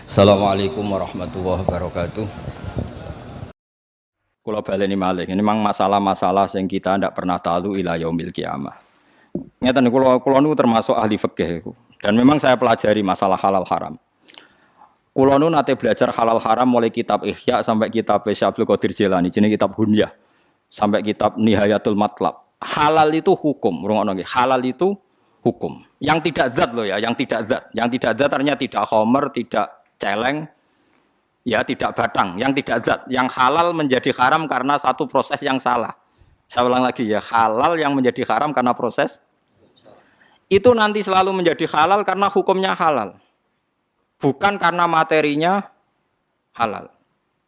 Assalamualaikum warahmatullahi wabarakatuh. Kula baleni malih, ini memang masalah-masalah yang kita tidak pernah tahu ila yaumil qiyamah. Ngeten kula nu termasuk ahli fikih dan memang saya pelajari masalah halal haram. Kula nu nate belajar halal haram mulai kitab Ihya sampai kitab Syekh Abdul Qadir Jilani, jenenge kitab Hunyah, sampai kitab Nihayatul Matlab. Halal itu hukum, rungokno nggih. Halal itu hukum. Yang tidak zat loh ya, yang tidak zat. Yang tidak zat artinya tidak khamr, tidak celeng, ya tidak batang, yang tidak zat, yang halal menjadi haram karena satu proses yang salah. Saya ulang lagi ya, halal yang menjadi haram karena proses itu nanti selalu menjadi halal karena hukumnya halal, bukan karena materinya halal.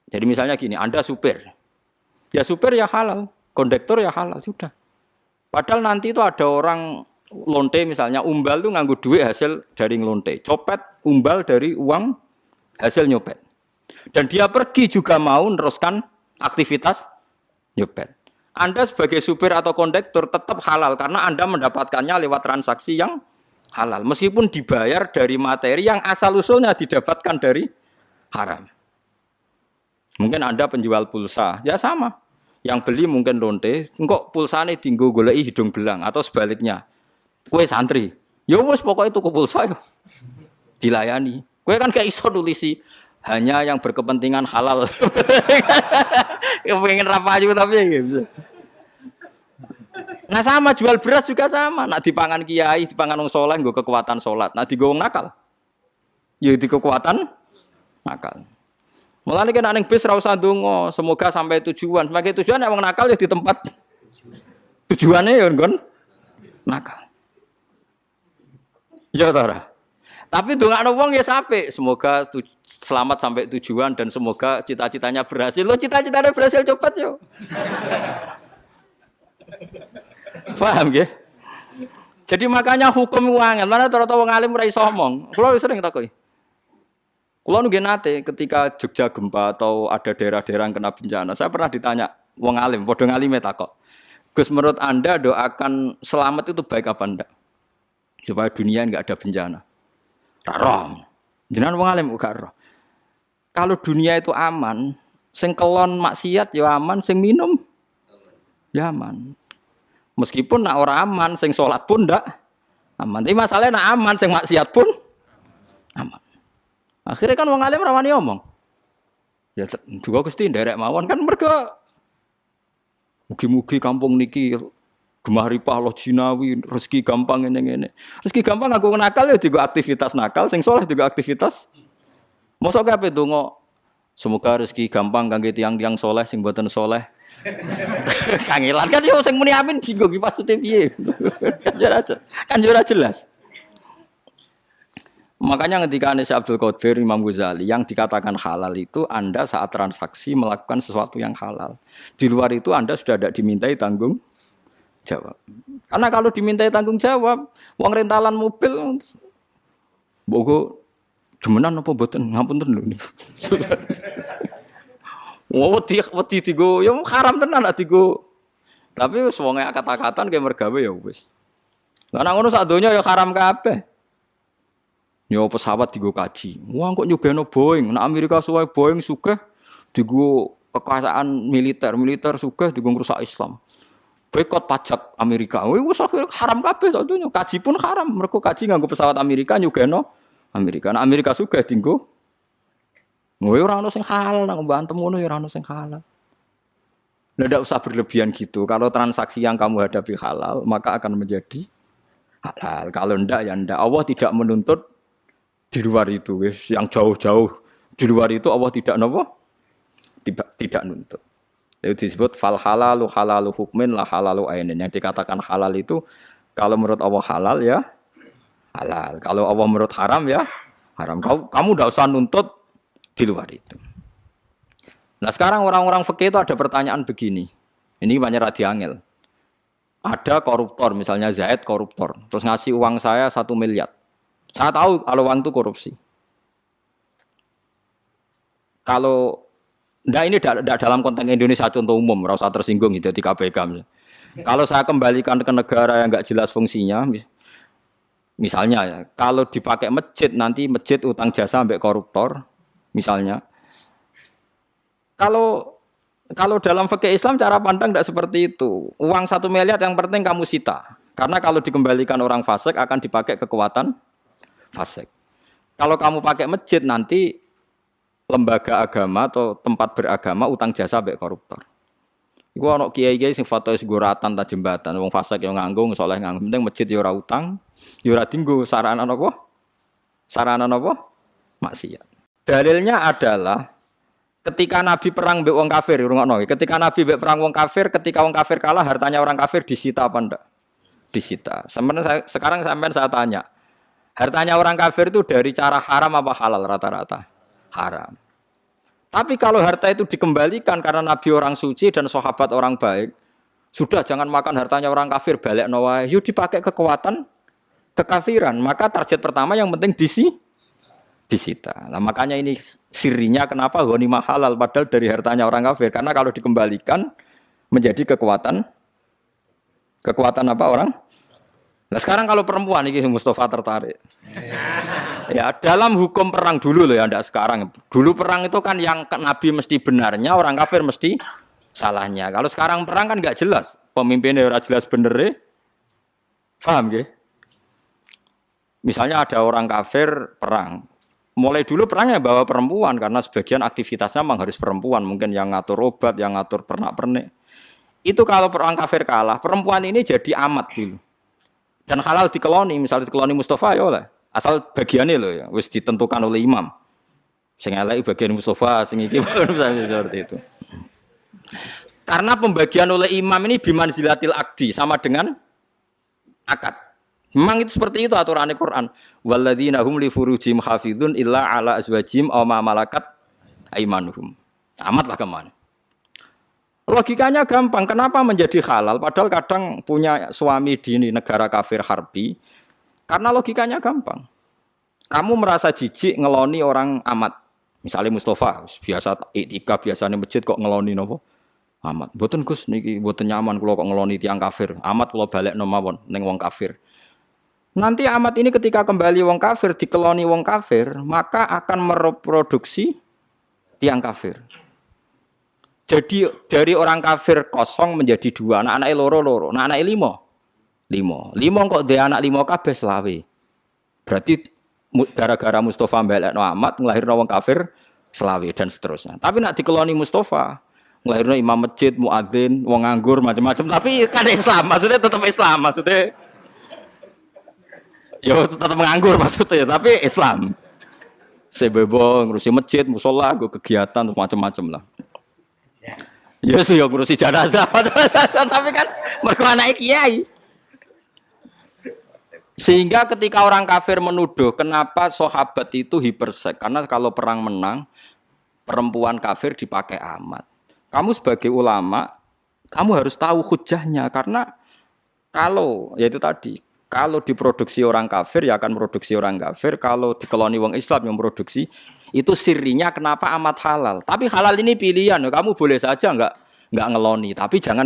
Jadi misalnya gini, Anda supir, ya supir ya halal, kondektor ya halal, sudah. Padahal nanti itu ada orang lonte misalnya, umbal itu nganggu duit hasil dari ngelonte, copet umbal dari uang hasil nyopet. Dan dia pergi juga mau meneruskan aktivitas nyopet. Anda sebagai supir atau kondektur tetap halal karena Anda mendapatkannya lewat transaksi yang halal. Meskipun dibayar dari materi yang asal-usulnya didapatkan dari haram. Mungkin Anda penjual pulsa, ya sama. Yang beli mungkin lonte, kok pulsane dinggo goleki hidung belang atau sebaliknya. Kue santri, ya wes pokoknya tuku pulsa yo. Dilayani. Kue kan gak iso nulisi hanya yang berkepentingan halal. Pengen rapayu tapi gitu. Nah sama jual beras juga sama. Nak dipangan kiai, dipangan wong saleh nggo kekuatan salat. Nah digo wong nakal. Ya di kekuatan nakal. Mulane kan ning bis ra usah ndonga, semoga sampai tujuan. Sebagai tujuan nek wong nakal ya di tempat tujuannya ya nggon nakal. Ya ta. Tapi dongakno wong ya apik, semoga selamat sampai tujuan dan semoga cita-citanya berhasil. Lo cita-citanya berhasil cepat yo. Paham nggih? Jadi makanya hukum uangan, mana rata-rata wong alim ora iso omong. Kulo sering takoki. Kulo nggih nate ketika Jogja gempa atau ada daerah-daerah yang kena bencana, saya pernah ditanya wong alim, padha ngalime takok. Gus, menurut Anda doakan selamat itu baik apa enggak? Supaya dunia enggak ada bencana. Haram. Jenengan wong alim gak roh. Kalau dunia itu aman, sing kelon maksiat ya aman, sing minum ya aman. Meskipun nak ora aman, sing salat pun ndak aman. Tapi masalahnya nak aman, sing maksiat pun aman. Akhirnya kan wong alim rawani omong. Ya juga Gusti nderek mawon kan mergo mugi-mugi kampung niki gemah ripah loh jinawi, rezeki gampang ngene-ngene. Rezeki gampang aku nakal ya juga aktivitas nakal, sing soleh juga aktivitas. Mosok kabeh donga semoga rezeki gampang kangge tiyang-tiyang soleh sing mboten soleh. Kangelan kan yo sing muni amin bingung iki maksude piye. Kan ora jelas. Makanya ketika Syekh Abdul Qadir Imam Ghazali yang dikatakan halal itu Anda saat transaksi melakukan sesuatu yang halal. Di luar itu Anda sudah tidak dimintai tanggung jawab. Karena kalau dimintai tanggung jawab, uang rentalan mobil, bogo jemenan apa boten, ngapunten lho nih. Wedi digo, ya haram tenan lah digo. Tapi wis wonge kata-katan kayak mergawe ya wis. Lah nang ngono sak donya ya haram kabeh. Ya pesawat digo kaji. Wong kok nyugeno Boeing, nek Amerika suwe Boeing sugih digo kekuasaan militer sugih digo ngrusak Islam. Boikot pajak Amerika. Wis haram kabeh sak donya. Kaji pun haram. Mergo kaji nganggo pesawat Amerika nyugeno Amerika. Nek Amerika sugih dienggo. Ora ono sing halal nang mbantem ngono ya ora ono sing halal. Lah ndak usah berlebihan gitu. Kalau transaksi yang kamu hadapi halal, maka akan menjadi halal. Kalau ndak ya ndak. Allah tidak menuntut di luar itu wis yang jauh-jauh. Di luar itu Allah tidak napa? Tidak nuntut. Itu disebut fal halalu halalu hukmin la halalu ainin. Yang dikatakan halal itu kalau menurut Allah halal ya halal. Kalau Allah menurut haram ya haram. Kamu tidak usah nuntut di luar itu. Nah sekarang orang-orang fikih itu ada pertanyaan begini. Ini banyak radiangel. Ada koruptor, misalnya Zaid koruptor. Terus ngasih uang saya 1 miliar. Saya tahu kalau uang itu korupsi. Kalau ini dalam konteks Indonesia contoh umum, ora usah tersinggung gitu di KPK. Kalau saya kembalikan ke negara yang enggak jelas fungsinya, Misalnya ya, kalau dipakai masjid nanti masjid utang jasa sampai koruptor, misalnya. Kalau dalam fikih Islam cara pandang tidak seperti itu. Uang 1 miliar yang penting kamu sita. Karena kalau dikembalikan orang fasik akan dipakai kekuatan fasik. Kalau kamu pakai masjid nanti lembaga agama atau tempat beragama utang jasa sampai koruptor. Iku ana kiai-kiai sing fatwa wis ratan ta jembatan, wong fasik yo nganggo, saleh nganggo, penting masjid yo ora utang, yo ora dienggo sarana napa? Sarana napa? Maksiat. Dalilnya adalah ketika Nabi perang mbek wong kafir, rungokno. Ketika Nabi mbek perang wong kafir, ketika wong kafir kalah, hartanya orang kafir disita apa ndak? Disita. Sekarang sampean saya tanya, hartanya orang kafir itu dari cara haram apa halal rata-rata? Haram. Tapi kalau harta itu dikembalikan karena Nabi orang suci dan sahabat orang baik, sudah jangan makan hartanya orang kafir, balik nawa, yuk dipakai kekuatan kekafiran. Maka target pertama yang penting disita. Nah, makanya ini sirinya kenapa ghanimah halal padahal dari hartanya orang kafir. Karena kalau dikembalikan menjadi kekuatan apa orang? Nah sekarang kalau perempuan ini Mustafa tertarik. Ya dalam hukum perang dulu loh ya, tidak sekarang. Dulu perang itu kan yang Nabi mesti benarnya, orang kafir mesti salahnya. Kalau sekarang perang kan nggak jelas, pemimpinnya ora jelas bener. Paham gak? Misalnya ada orang kafir perang. Mulai dulu perangnya bawa perempuan karena sebagian aktivitasnya memang harus perempuan, mungkin yang ngatur obat, yang ngatur pernak-pernik. Itu kalau perang kafir kalah, perempuan ini jadi amat dulu. Dan halal dikeloni, misalnya dikeloni Mustafa ya oleh. Asal bagiannya loh ya, wis ditentukan oleh imam. Sing elek bagian Mustafa, sing iki seperti itu. Karena pembagian oleh imam ini bimanzilatil akdi sama dengan akad. Memang itu seperti itu aturan Al-Qur'an. Walladzina hum li furujihim hafizun illa ala azwajihim aw ma malakat aimanuhum. Amatlah kemana. Logikanya gampang, kenapa menjadi halal? Padahal kadang punya suami di negara kafir harbi. Karena logikanya gampang. Kamu merasa jijik ngeloni orang amat. Misalnya Mustafa, biasa iktikaf biasanya masjid kok ngeloni nopo? Amat. Mboten Gus niki mboten nyaman kula kok ngeloni tiyang kafir. Amat kula balekno mawon ning wong kafir. Nanti amat ini ketika kembali wong kafir dikeloni wong kafir, maka akan mereproduksi tiyang kafir. Jadi dari orang kafir kosong menjadi 2, anak-anake loro, anak-anake 5 kok dia anak 5 kabeh selawe. Berarti gara-gara Mustafa mbelekno amat nglahirno wong kafir selawe dan seterusnya. Tapi nak dikeloni Mustafa, nglahirno imam masjid, muadzin, wong nganggur macam-macam, tapi kan Islam, maksudnya tetap Islam, maksudnya ya tetap nganggur maksudnya, tapi Islam. Sebebo ngurusi masjid, musola, go kegiatan macam-macam lah. Ya sih ya ngurusi jenazah, tapi kan mergo anake kiai. Sehingga ketika orang kafir menuduh kenapa sahabat itu hipersek, karena kalau perang menang perempuan kafir dipakai amat. Kamu sebagai ulama, kamu harus tahu hujahnya karena kalau yaitu tadi, kalau diproduksi orang kafir ya akan produksi orang kafir, kalau dikeloni wong Islam yang produksi itu sirinya kenapa amat halal. Tapi halal ini pilihan, kamu boleh saja enggak ngeloni, tapi jangan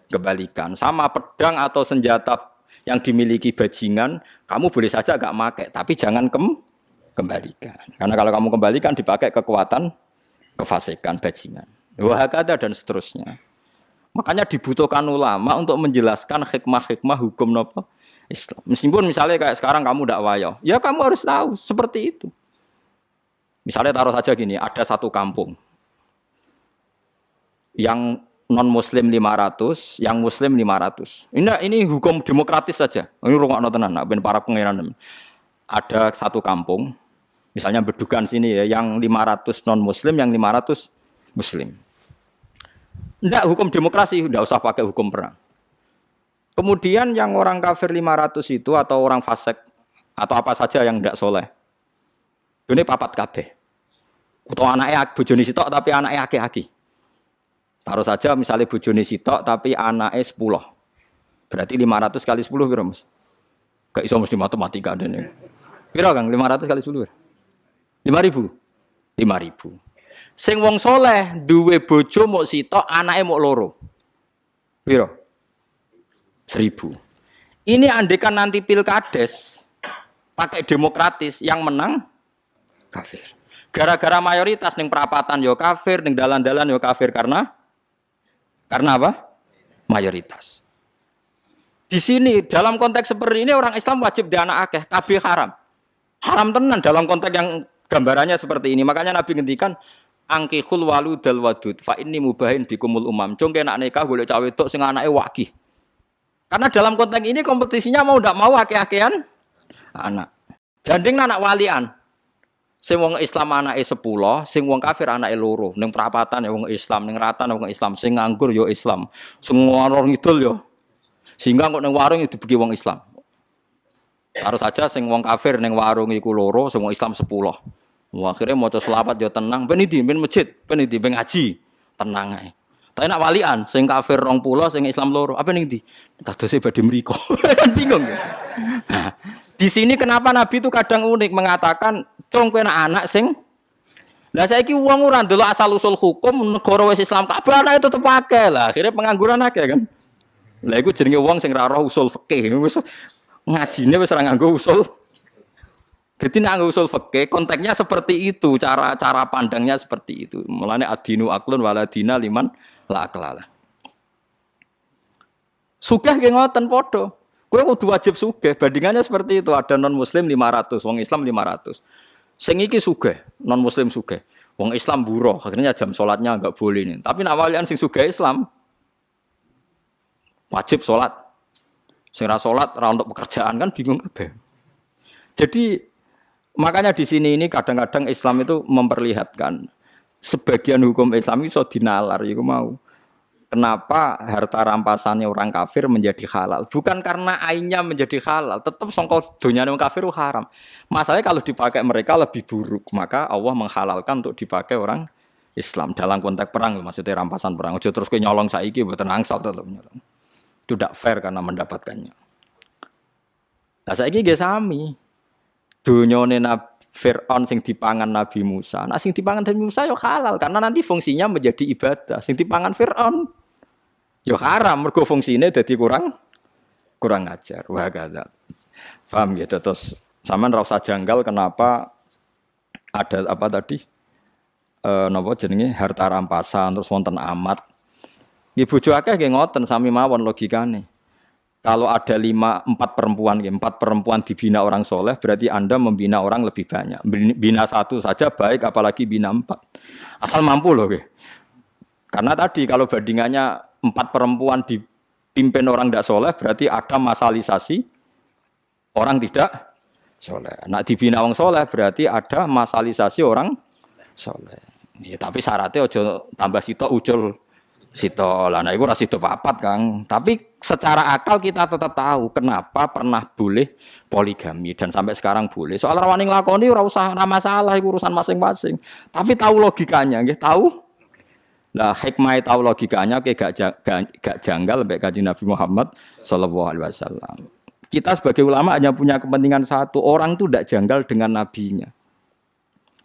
kebalikan. Sama pedang atau senjata yang dimiliki bajingan, kamu boleh saja enggak pakai, tapi jangan kembalikan. Karena kalau kamu kembalikan dipakai kekuatan kefasikan bajingan. Wahakata dan seterusnya. Makanya dibutuhkan ulama untuk menjelaskan hikmah-hikmah hukum nopo Islam. Meskipun misalnya kayak sekarang kamu tidak wayo, ya kamu harus tahu seperti itu. Misalnya taruh saja gini, ada satu kampung yang non-muslim 500, yang muslim 500. Ini hukum demokratis saja. Ini rungokno tenan, ben para pangeran. Ada satu kampung, misalnya Bedugan sini ya, yang 500 non-muslim, yang 500 muslim. Enggak, hukum demokrasi, enggak usah pakai hukum perang. Kemudian yang orang kafir 500 itu atau orang fasik atau apa saja yang enggak soleh, ini papat kabeh. Atau anaknya bojone sitok tapi anaknya aki-aki. Taruh saja misalnya bojone sitok tapi anaknya 10. Berarti 500 kali 10 kira Mas? Gak iso mesti matematika dene. Pira Kang 500 kali 10? 5.000. 5.000. Sing wong soleh duwe bojo mok sitok anake mok loro. Pira? 1.000. Ini andekan nanti pilkades pakai demokratis yang menang kafir. Gara-gara mayoritas ning perapatan yo kafir, ning dalan-dalan yo kafir karena apa? Mayoritas. Di sini dalam konteks seperti ini orang Islam wajib dianak akeh, kabeh haram. Haram tenan dalam konteks yang gambarannya seperti ini. Makanya Nabi ngendikan angkihul waludal wadud fa inni mubahin bikumul umam. Cung kena nikah golek cawe wedok sing anake wakih. Karena dalam konteks ini kompetisinya mau ndak mau akeh-akehan anak. Janding anak walian. Sing wong Islam anake 10, sing wong kafir anake 2. Ning perapatan ya wong Islam, ning ratan wong Islam, sing nganggur ya Islam. Sing warung ngidul ya. Sehingga kok ning warung dibagi wong Islam. Harus saja sing wong kafir ning warung iku 2, sing wong Islam 10. Akhirnya maca selawat ya tenang, ben ndi ben masjid, ben ndi ben ngaji, tenang ae. Tapi nak walian, sing kafir 20, sing Islam 2, apa ning ndi? Kadose badhe mriko. Kan bingung. Nah, di sini kenapa Nabi itu kadang unik mengatakan, "Cung kowe anak sing." Lah saiki wong ora ndelok asal usul hukum negara wis Islam kabeh anake tetep akeh lah. Akhirnya pengangguran akeh kan. Lah iku jenenge wong sing ra roh usul fikih. Wis ngajine wis ora nganggo usul. Jadi nek nganggo usul fikih konteksnya seperti itu, cara pandangnya seperti itu. Mulane adinu aklun waladina liman la aklala. Sugih nggih ngoten padha. Kowe kudu wajib sugih, bandingannya seperti itu. Ada non muslim 500, wong Islam 500. Sing iki sugih, non muslim sugih. Wong Islam buruh, akhirnya jam salatnya enggak boleh nih. Tapi nek walian sing sugih Islam wajib salat. Sing ra salat ra untuk pekerjaan kan bingung kabeh. Jadi makanya di sini ini kadang-kadang Islam itu memperlihatkan sebagian hukum Islam itu dinalar, iku mau. Kenapa harta rampasannya orang kafir menjadi halal? Bukan karena ainnya menjadi halal, tetap sangka donyane wong kafir haram. Masalahnya kalau dipakai mereka lebih buruk, maka Allah menghalalkan untuk dipakai orang Islam dalam konteks perang, maksudnya rampasan perang. Ojo terus kowe nyolong saiki mboten angsal tetep nyolong. Itu tidak fair karena mendapatkannya. Lah saiki nggih sami. Donyane Fir'aun sing dipangan Nabi Musa. Nah sing dipangan Nabi Musa ya halal karena nanti fungsinya menjadi ibadah. Sing dipangan Fir'aun ya haram mergo fungsine dadi kurang ajar. Wah kada. Paham gitu terus sampean ra usah janggal kenapa ada apa tadi? Napa jenenge harta rampasan terus wonten amat. Nggih bojo akeh nggih ngoten sami mawon logikane. Kalau ada 4 perempuan dibina orang soleh, berarti Anda membina orang lebih banyak. Bina 1 saja baik, apalagi bina 4. Asal mampu loh. Karena tadi kalau bandingannya 4 perempuan dipimpin orang tidak soleh, berarti ada masalisasi orang tidak soleh. Nah dibina orang soleh, berarti ada masalisasi orang soleh. Ya, tapi syaratnya ojo tambah sitok ujul sito lah, nah itu ora sito papat Kang. Tapi secara akal kita tetap tahu kenapa pernah boleh poligami dan sampai sekarang boleh. Soal rawani nglakoni ora usah ora masalah, itu urusan masing-masing. Tapi tahu logikanya, nggih tahu. Lah hikmah tahu logikanya gak janggal mbek Kanjeng Nabi Muhammad sallallahu alaihi wasallam. Kita sebagai ulama hanya punya kepentingan satu, orang itu tidak janggal dengan nabinya.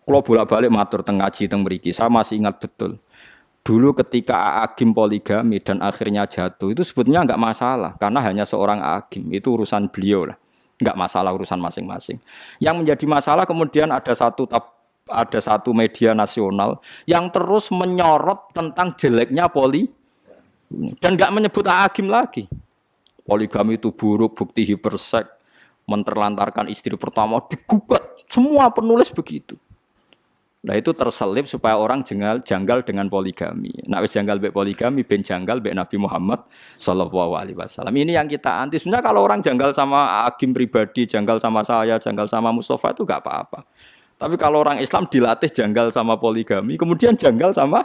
Kalau bolak-balik matur teng ngaji teng mriki, saya masih ingat betul. Dulu ketika Agim poligami dan akhirnya jatuh, itu sebetulnya enggak masalah. Karena hanya seorang Agim, itu urusan beliau lah. Enggak masalah urusan masing-masing. Yang menjadi masalah kemudian ada satu media nasional yang terus menyorot tentang jeleknya dan enggak menyebut Agim lagi. Poligami itu buruk, bukti hiperseks, menterlantarkan istri pertama, digugat. Semua penulis begitu. Nah itu terselip supaya orang janggal dengan poligami. Nah wis janggal be poligami, ben janggal be Nabi Muhammad sallallahu alaihi wasallam. Ini yang kita anti. Sebenarnya kalau orang janggal sama Agim pribadi, janggal sama saya, janggal sama Mustafa itu enggak apa-apa. Tapi kalau orang Islam dilatih janggal sama poligami, kemudian janggal sama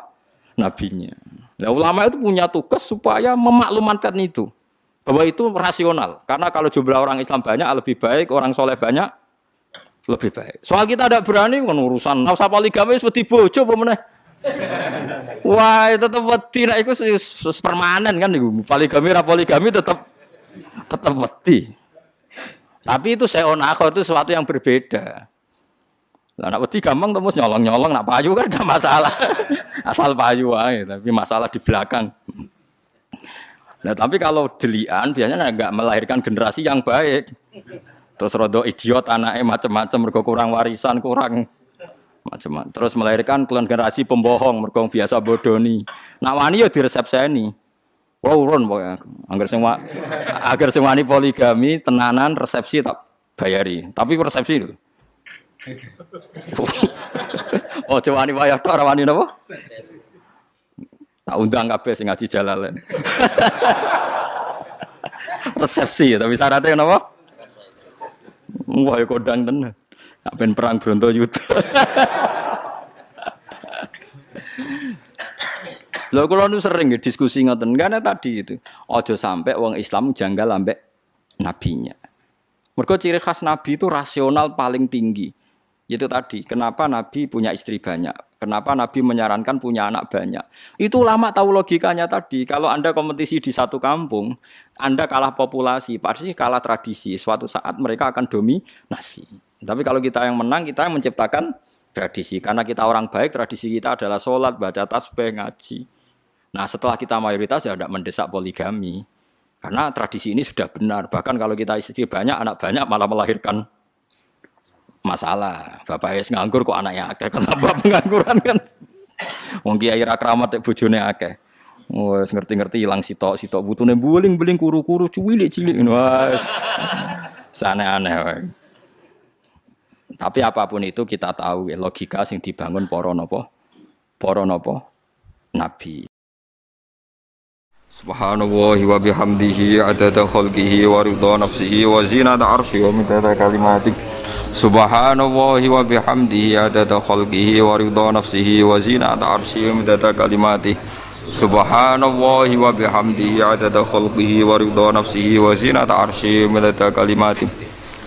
nabinya. Nah ulama itu punya tugas supaya memaklumatkan itu. Bahwa itu rasional. Karena kalau jumlah orang Islam banyak lebih baik, orang soleh banyak lebih baik. Soal kita tidak berani urusan nggak usah poligami seperti bojo apa meneh. Wah, tetap wedi nek iku permanen kan iku. Poligami tetap wedi. Tapi itu seonako itu sesuatu yang berbeda. Lah nek wedi gampang terus nyolong-nyolong nak payu kan ada masalah. Asal payu ae, tapi masalah di belakang. Nah, tapi kalau delian biasanya nggak melahirkan generasi yang baik. Terus rodo idiot anaknya macam-macam, mergo kurang warisan, kurang macam-macam. Terus melahirkan generasi pembohong, mergo biasa bodoni. Nak wani ya diresepseni. Wow, urun pokoknya. Agar sing wani poligami, tenanan, resepsi tak bayari. Tapi resepsi itu. Oh, coba wani bayar tok ora wani napa? Tak undang kabeh sing ngaji Jalalain. Resepsi, tapi syaratnya napa? Wah, ya kodang tenan. Tak ben perang Brontoyuda. Lho kula nu sering diskusi ngoten, karena tadi itu aja sampai wong Islam janggal ambek nabinya. Mergo ciri khas nabi itu rasional paling tinggi. Itu tadi, kenapa nabi punya istri banyak? Kenapa nabi menyarankan punya anak banyak? Itu ulama tahu logikanya tadi. Kalau Anda kompetisi di satu kampung, Anda kalah populasi, pasti kalah tradisi. Suatu saat mereka akan dominasi. Tapi kalau kita yang menang, kita yang menciptakan tradisi. Karena kita orang baik, tradisi kita adalah sholat, baca tasbih, ngaji. Nah setelah kita mayoritas ya tidak mendesak poligami. Karena tradisi ini sudah benar. Bahkan kalau kita istri banyak, anak banyak malah melahirkan masalah. Bapak es nganggur kok anaknya akeh. Kenapa pengangguran kan? Wong kiai ra kramat bojone akeh. Wes ngerti-ngerti ilang sitok butune buling-buling kuru-kuru cilik-cilik wes. Aneh-aneh wae. Tapi apapun itu kita tahu logika sing dibangun para napa? Para napa? Nabi. Subhanallahi wa bihamdihi adada khalqihi wa ridha nafsihi wa zinata arsyihi wa midada kalimatihi. Subhanallahi wa bihamdihi adada khalqihi wa ridha nafsihi wa zinata arsyihi wa midada kalimatihi. Subhanallahi wa bihamdihi adada khalqihi wa ridha nafsihi wa zinata arsyihi wa midada kalimatihi.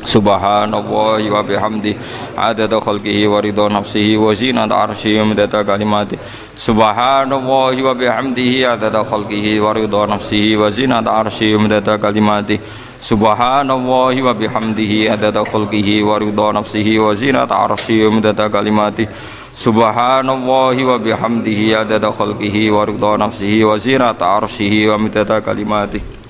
Subhanallahi wa bihamdihi adada khalqihi wa ridha nafsihi wa zinata arsyihi wa midada kalimatihi. Subhanallahi wa bihamdihi adada khalqihi wa ridha nafsihi wa zinata arsyihi wa midada kalimatihi. Subhanallahi wa bihamdihi adada khalqihi wa ridha nafsihi wa zinata arsyihi wa midada kalimatihi. Subhanallahi wa bihamdihi adada khalqihi wa ridha nafsihi wa zinata arsyihi wa midada kalimatihi.